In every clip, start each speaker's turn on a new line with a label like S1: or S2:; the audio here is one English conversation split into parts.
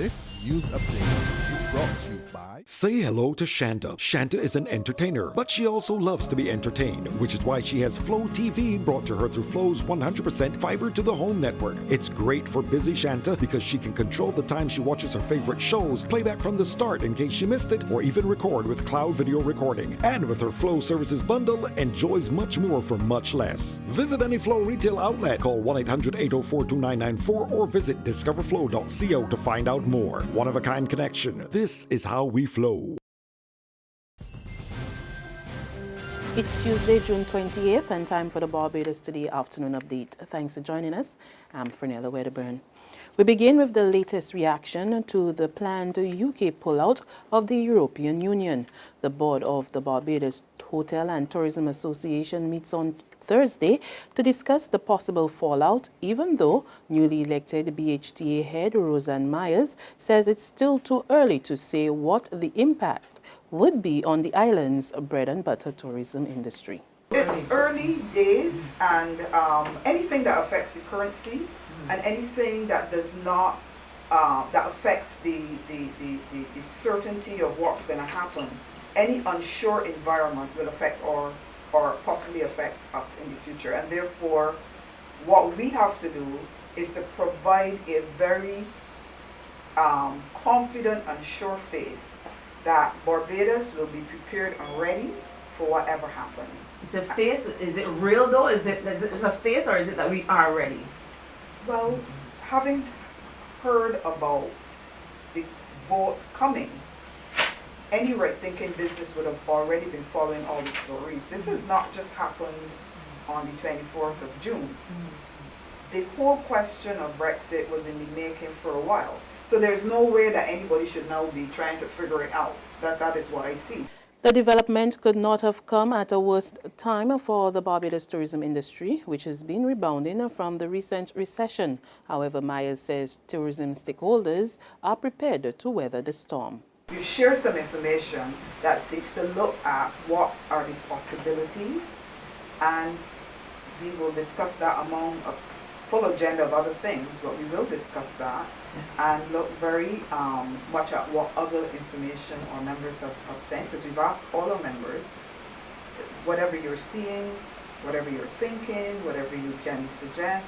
S1: This news update is brought to you by...
S2: Say hello to Shanta. Shanta is an entertainer, but she also loves to be entertained, which is why she has Flow TV brought to her through Flow's 100% fiber to the home network. It's great for busy Shanta because she can control the time she watches her favorite shows, play back from the start in case she missed it, or even record with cloud video recording. And with her Flow services bundle, enjoys much more for much less. Visit any Flow retail outlet, call 1-800-804-2994, or visit discoverflow.co to find out more. One-of-a-kind connection. This is how we flow.
S3: It's Tuesday, June 28th, and time for the Barbados Today afternoon update. Thanks for joining us. I'm Fernella Wedderburn. We begin with the latest reaction to the planned UK pullout of the European Union. The board of the Barbados Hotel and Tourism Association meets on Thursday to discuss the possible fallout, even though newly elected BHTA head Roseanne Myers says it's still too early to say what the impact would be on the island's bread and butter tourism industry.
S4: It's early days, and anything that affects the currency and anything that does not, that affects the certainty of what's going to happen, any unsure environment will affect or possibly affect us in the future. And therefore, what we have to do is to provide a very confident and sure face that Barbados will be prepared and ready for whatever happens.
S5: Is it face? Is it real though? Is it a face, or is it that we are ready?
S4: Well, having heard about the vote coming, any right-thinking business would have already been following all the stories. This has not just happened on the 24th of June. The whole question of Brexit was in the making for a while. So there's no way that anybody should now be trying to figure it out. That is what I see.
S3: The development could not have come at a worse time for the Barbados tourism industry, which has been rebounding from the recent recession. However, Myers says tourism stakeholders are prepared to weather the storm.
S4: You share some information that seeks to look at what are the possibilities, and we will discuss that among a full agenda of other things, but we will discuss that and look very much at what other information our members have sent, because we've asked all our members, whatever you're seeing, whatever you're thinking, whatever you can suggest,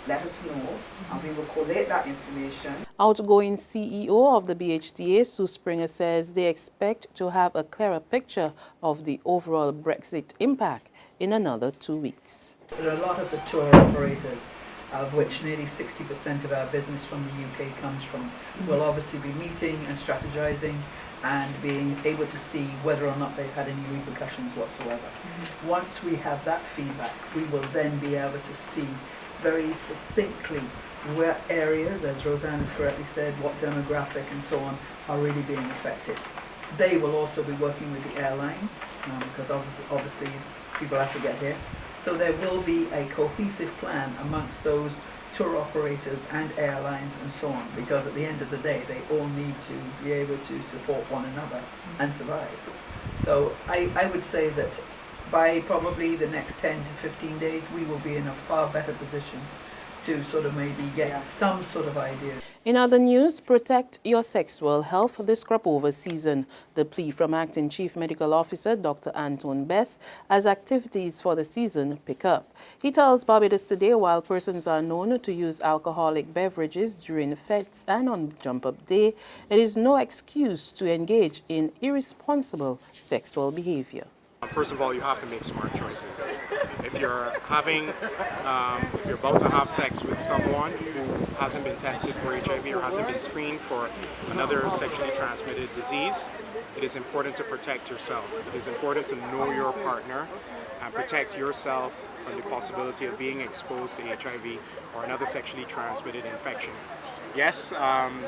S4: let us know, and we will collate that information.
S3: Outgoing CEO of the BHTA, Sue Springer, says they expect to have a clearer picture of the overall Brexit impact in another 2 weeks.
S6: There are a lot of the tour operators, of which nearly 60% of our business from the UK comes from, will obviously be meeting and strategizing and being able to see whether or not they've had any repercussions whatsoever. Once we have that feedback, we will then be able to see very succinctly where areas, as Roseanne has correctly said, what demographic and so on are really being affected. They will also be working with the airlines, because obviously people have to get here. So there will be a cohesive plan amongst those tour operators and airlines and so on, because at the end of the day, they all need to be able to support one another and survive. So I would say that by probably the next 10 to 15 days, we will be in a far better position to sort of maybe get some sort of idea.
S3: In other news, protect your sexual health this crop-over season. The plea from Acting Chief Medical Officer Dr. Anton Bess as activities for the season pick up. He tells Barbados Today while persons are known to use alcoholic beverages during fetes and on Jump-Up Day, it is no excuse to engage in irresponsible sexual behavior.
S7: First of all, you have to make smart choices. If you're about to have sex with someone who hasn't been tested for HIV or hasn't been screened for another sexually transmitted disease, it is important to protect yourself. It is important to know your partner and protect yourself from the possibility of being exposed to HIV or another sexually transmitted infection. Yes,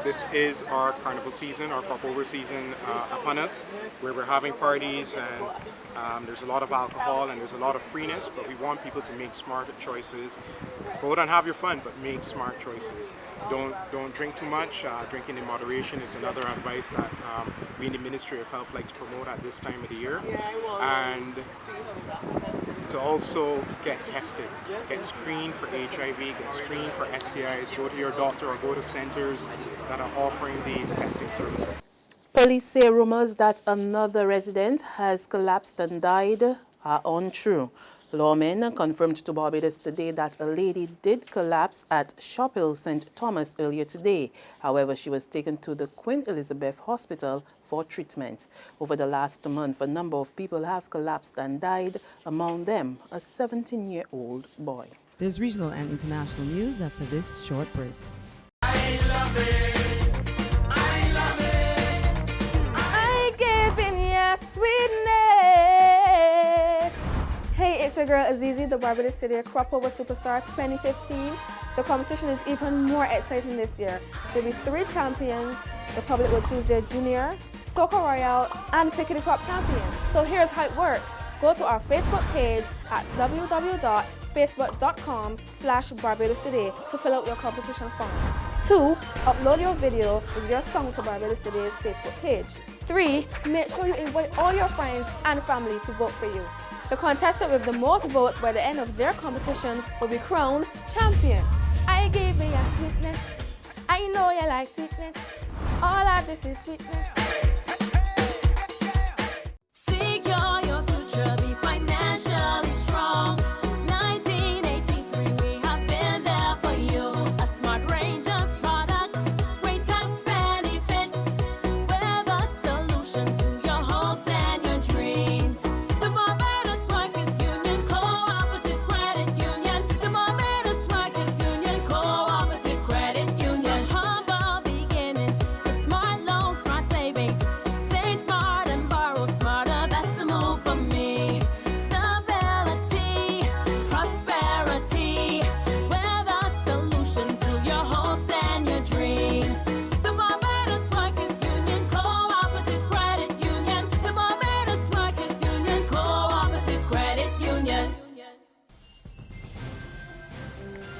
S7: this is our carnival season, our crop-over season upon us, where we're having parties and there's a lot of alcohol and there's a lot of freeness, but we want people to make smart choices. Go out and have your fun, but make smart choices. Don't drink too much. Drinking in moderation is another advice that we in the Ministry of Health like to promote at this time of the year. And to also get tested, get screened for HIV, get screened for STIs, go to your doctor or go to centers that are offering these testing services.
S3: Police say rumors that another resident has collapsed and died are untrue. Lawmen confirmed to Barbados today that a lady did collapse at Shop Hill St. Thomas earlier today. However, she was taken to the Queen Elizabeth Hospital for treatment. Over the last month, a number of people have collapsed and died, among them a 17-year-old boy.
S8: There's regional and international news after this short break.
S9: I love it. I love it. I give in your sweetness. Hey, it's your girl Azizi, the Barbados City Crop Over Superstar 2015. The competition is even more exciting this year. There'll be 3 champions. The public will choose their junior, Soca Royale, and Pickety Crop champion. So here's how it works. Go to our Facebook page at www.facebook.com/Barbados Today to fill out your competition form. 2. Upload your video with your song to Barbados Today's Facebook page. 3. Make sure you invite all your friends and family to vote for you. The contestant with the most votes by the end of their competition will be crowned champion. I gave me your sweetness. I know you like sweetness. All of this is sweetness. Secure your future, be financially strong. Since 1983, we have been there for you. A smart range of products, great tax benefits. We're the solution to your hopes and your dreams. The Barbados Workers Union Cooperative Credit Union. The Barbados Workers Union Cooperative Credit Union. Humble beginnings to smart loans, smart savings. Save smart and borrow smarter. That's the move for me. Stability, prosperity. We're the solution to your hopes and your dreams. The Barbados Workers Union Cooperative Credit Union. The Barbados Workers Union Cooperative Credit Union.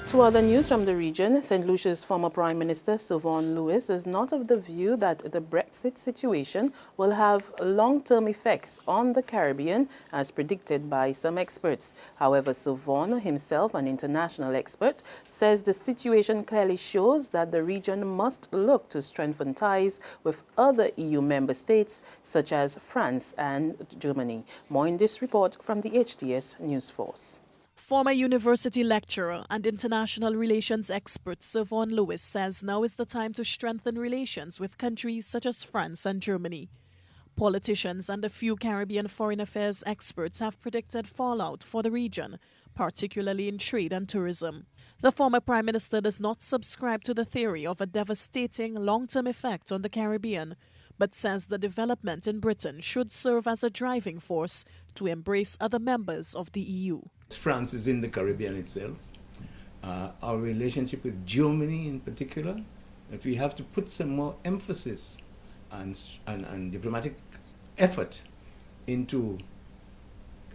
S3: To other news from the region, St. Lucia's former Prime Minister Siobhan Lewis is not of the view that the Brexit situation will have long-term effects on the Caribbean as predicted by some experts. However, Siobhan, himself an international expert, says the situation clearly shows that the region must look to strengthen ties with other EU member states such as France and Germany. More in this report from the HTS News Force.
S10: Former university lecturer and international relations expert Siobhan Lewis says now is the time to strengthen relations with countries such as France and Germany. Politicians and a few Caribbean foreign affairs experts have predicted fallout for the region, particularly in trade and tourism. The former Prime Minister does not subscribe to the theory of a devastating long-term effect on the Caribbean, but says the development in Britain should serve as a driving force to embrace other members of the EU.
S11: France is in the Caribbean itself. Our relationship with Germany in particular, that we have to put some more emphasis and diplomatic effort into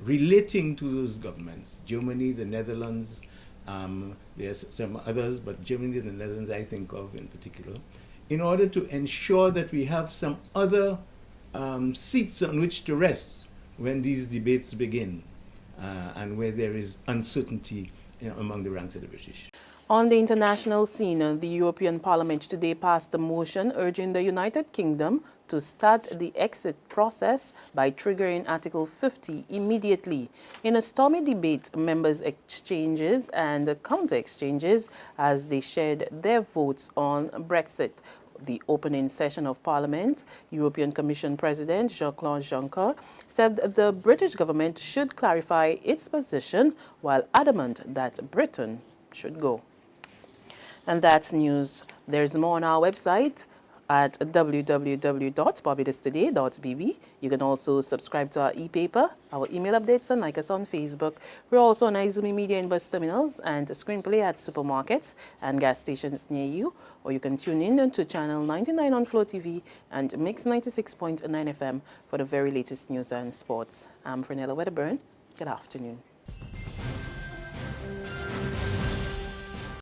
S11: relating to those governments. Germany, the Netherlands, there's some others, but Germany and the Netherlands I think of in particular, in order to ensure that we have some other seats on which to rest when these debates begin. And where there is uncertainty among the ranks of the British.
S3: On the international scene, the European Parliament today passed a motion urging the United Kingdom to start the exit process by triggering Article 50 immediately. In a stormy debate, members exchanges and counter-exchanges as they shared their votes on Brexit. The opening session of Parliament, European Commission President Jean-Claude Juncker said the British government should clarify its position while adamant that Britain should go. And that's news. There's more on our website at www.barbadostoday.bb. You can also subscribe to our e-paper, our email updates, and like us on Facebook. We're also on Izumi Media in bus terminals and screenplay at supermarkets and gas stations near you. Or you can tune in to Channel 99 on Flow TV and Mix 96.9 FM for the very latest news and sports. I'm Fernella Wedderburn. Good afternoon.